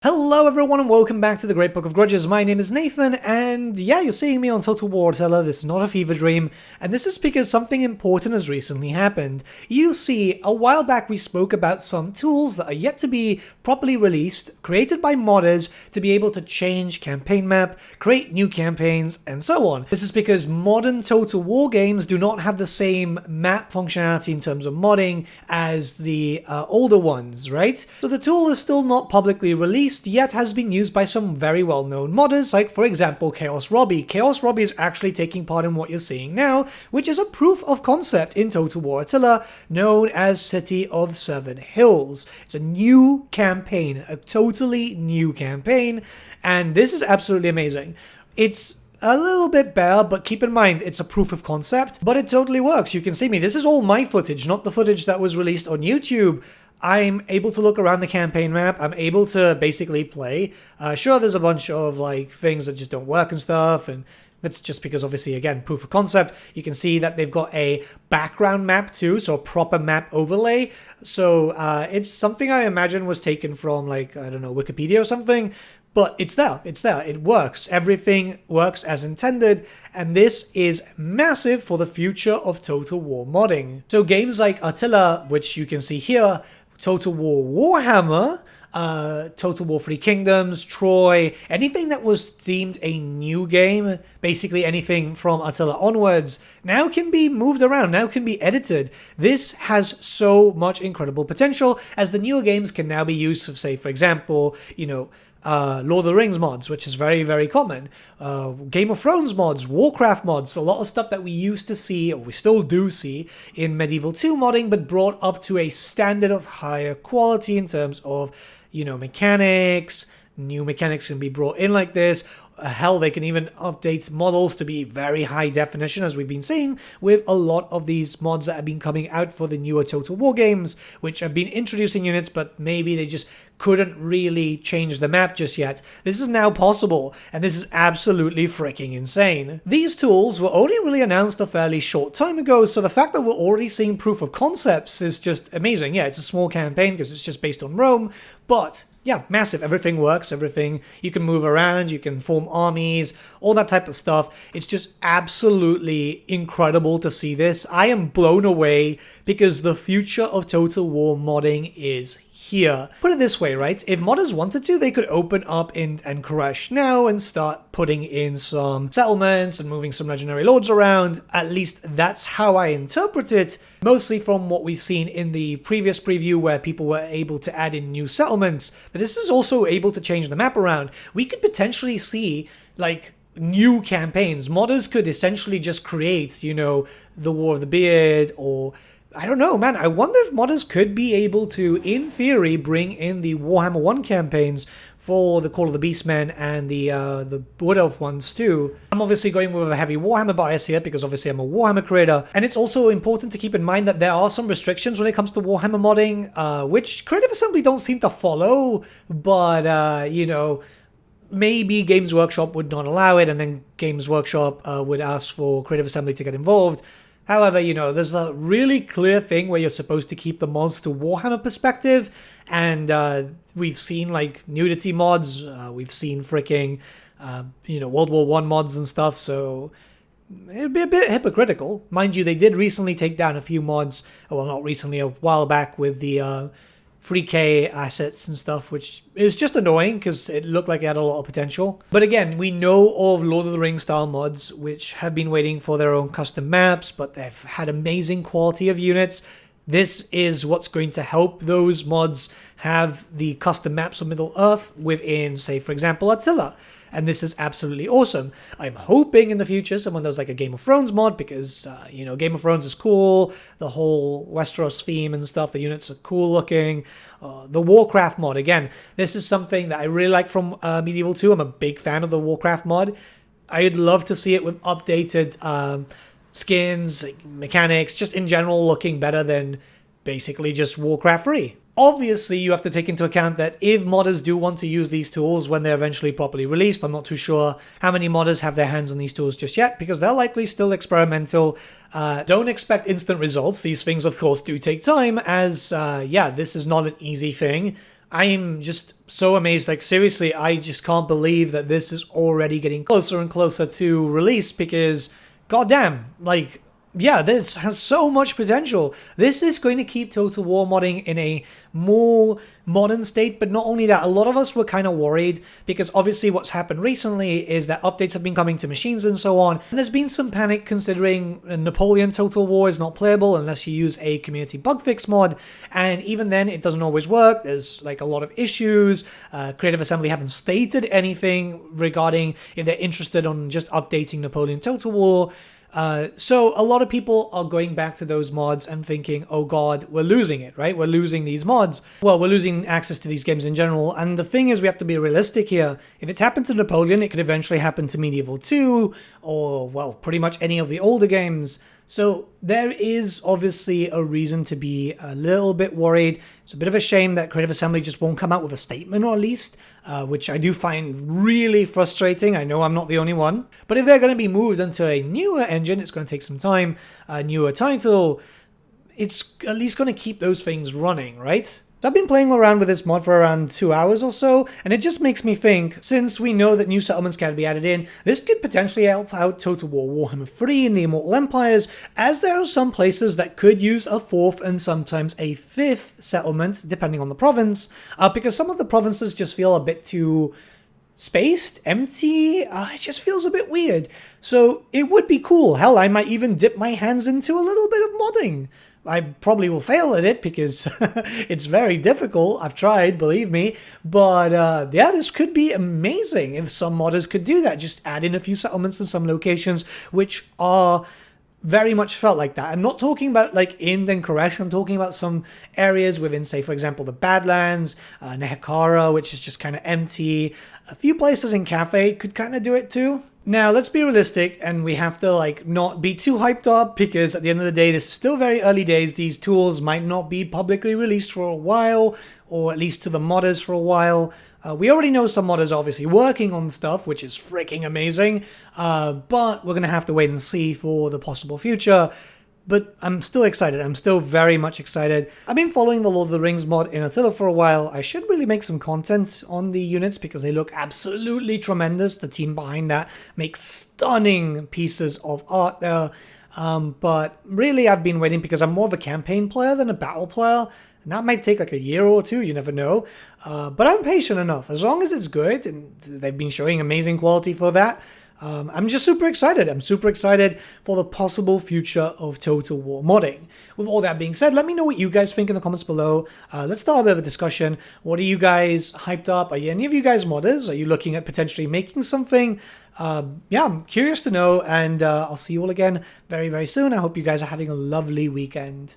Hello everyone and welcome back to the Great Book of Grudges. My name is Nathan and yeah, you're seeing me on Total War Tiller. This is not a fever dream, and this is because something important has recently happened. You see, a while back we spoke about some tools that are yet to be properly released, created by modders to be able to change campaign map, create new campaigns, and so on. This is because modern Total War games do not have the same map functionality in terms of modding as the older ones, right? So the tool is still not publicly released, yet has been used by some very well-known modders, like for example Chaos Robbie. Chaos Robbie is actually taking part in what you're seeing now, which is a proof of concept in Total War Attila, known as City of Seven Hills. It's a new campaign, a totally new campaign, and this is absolutely amazing. It's a little bit bare, but keep in mind, it's a proof of concept, but it totally works. You can see me. This is all my footage, not the footage that was released on YouTube. I'm able to look around the campaign map. I'm able to basically play. Sure, there's a bunch of like things that just don't work and stuff, and that's just because obviously, again, proof of concept. You can see that they've got a background map too, so a proper map overlay. So it's something I imagine was taken from like, I don't know, Wikipedia or something. But it's there, it works. Everything works as intended, and this is massive for the future of Total War modding. So games like Attila, which you can see here, Total War Warhammer, Total War Three Kingdoms, Troy, anything that was themed a new game, basically anything from Attila onwards, now can be moved around, now can be edited. This has so much incredible potential, as the newer games can now be used for, say, for example, you know, Lord of the Rings mods, which is very, very common. Game of Thrones mods, Warcraft mods, a lot of stuff that we used to see, or we still do see, in Medieval 2 modding, but brought up to a standard of higher quality in terms of, you know, mechanics. New mechanics can be brought in like this. Hell, they can even update models to be very high definition, as we've been seeing with a lot of these mods that have been coming out for the newer Total War games, which have been introducing units, but maybe they just couldn't really change the map just yet. This is now possible, and this is absolutely freaking insane. These tools were only really announced a fairly short time ago, so the fact that we're already seeing proof of concepts is just amazing. Yeah, it's a small campaign because it's just based on Rome, but yeah, massive. Everything works, everything. You can move around, you can form armies, all that type of stuff. It's just absolutely incredible to see this. I am blown away because the future of Total War modding is here. Put it this way, right? If modders wanted to, they could open up and Crush now and start putting in some settlements and moving some legendary lords around. At least that's how I interpret it, mostly from what we've seen in the previous preview where people were able to add in new settlements. But this is also able to change the map around. We could potentially see like new campaigns. Modders could essentially just create, you know, the War of the Beard, or I don't know, man. I wonder if modders could be able to, in theory, bring in the Warhammer 1 campaigns for the Call of the Beastmen and the Wood Elf ones too. I'm obviously going with a heavy Warhammer bias here because obviously I'm a Warhammer creator, and it's also important to keep in mind that there are some restrictions when it comes to Warhammer modding, which Creative Assembly don't seem to follow, but you know, maybe Games Workshop would not allow it, and then Games Workshop would ask for Creative Assembly to get involved. However, you know, there's a really clear thing where you're supposed to keep the mods to Warhammer perspective, and we've seen like nudity mods, we've seen freaking, you know, World War I mods and stuff, so it'd be a bit hypocritical. Mind you, they did recently take down a few mods, well, not recently, a while back with the 3K assets and stuff, which is just annoying because it looked like it had a lot of potential. But again, we know of Lord of the Rings style mods which have been waiting for their own custom maps, but they've had amazing quality of units. This is what's going to help those mods have the custom maps of Middle-earth within, say, for example, Attila. And this is absolutely awesome. I'm hoping in the future someone does like a Game of Thrones mod because, you know, Game of Thrones is cool. The whole Westeros theme and stuff, the units are cool looking. The Warcraft mod, again, this is something that I really like from Medieval 2. I'm a big fan of the Warcraft mod. I'd love to see it with updated skins, mechanics, just in general looking better than basically just Warcraft 3. Obviously, you have to take into account that if modders do want to use these tools when they're eventually properly released, I'm not too sure how many modders have their hands on these tools just yet, because they're likely still experimental. Don't expect instant results. These things, of course, do take time, as, yeah, this is not an easy thing. I'm just so amazed. Like, seriously, I just can't believe that this is already getting closer and closer to release because, goddamn, like, yeah, this has so much potential. This is going to keep Total War modding in a more modern state, but not only that, a lot of us were kind of worried because obviously what's happened recently is that updates have been coming to machines and so on, and there's been some panic considering Napoleon Total War is not playable unless you use a community bug fix mod, and even then it doesn't always work. There's like a lot of issues. Creative Assembly haven't stated anything regarding if they're interested on just updating Napoleon Total War. So a lot of people are going back to those mods and thinking, oh god, we're losing it, right? We're losing these mods. Well, we're losing access to these games in general. And the thing is, we have to be realistic here. If it's happened to Napoleon, it could eventually happen to Medieval 2 or, well, pretty much any of the older games. So there is obviously a reason to be a little bit worried. It's a bit of a shame that Creative Assembly just won't come out with a statement, or at least, which I do find really frustrating. I know I'm not the only one. But if they're going to be moved into a newer engine, it's going to take some time, a newer title, it's at least going to keep those things running, right? I've been playing around with this mod for around 2 hours or so, and it just makes me think, since we know that new settlements can be added in, this could potentially help out Total War Warhammer 3 and the Immortal Empires, as there are some places that could use a 4th and sometimes a 5th settlement, depending on the province, because some of the provinces just feel a bit too spaced, empty, it just feels a bit weird. So it would be cool. Hell, I might even dip my hands into a little bit of modding. I probably will fail at it because it's very difficult. I've tried, believe me. But yeah, this could be amazing if some modders could do that. Just add in a few settlements in some locations which are very much felt like that. I'm not talking about like Ind and Koresh. I'm talking about some areas within, say, for example, the Badlands, Nehekara, which is just kind of empty. A few places in Cathay could kind of do it too. Now, let's be realistic, and we have to, like, not be too hyped up, because at the end of the day, this is still very early days. These tools might not be publicly released for a while, or at least to the modders for a while. We already know some modders are obviously working on stuff, which is freaking amazing, but we're going to have to wait and see for the possible future. But I'm still excited. I'm still very much excited. I've been following the Lord of the Rings mod in Attila for a while. I should really make some content on the units because they look absolutely tremendous. The team behind that makes stunning pieces of art there. But really, I've been waiting because I'm more of a campaign player than a battle player. And that might take like a year or two, you never know. But I'm patient enough. As long as it's good, and they've been showing amazing quality for that, I'm just super excited. I'm super excited for the possible future of Total War modding. With all that being said, let me know what you guys think in the comments below. Let's start a bit of a discussion. What are you guys hyped up? Are any of you guys modders? Are you looking at potentially making something? Yeah, I'm curious to know, and I'll see you all again very, very soon. I hope you guys are having a lovely weekend.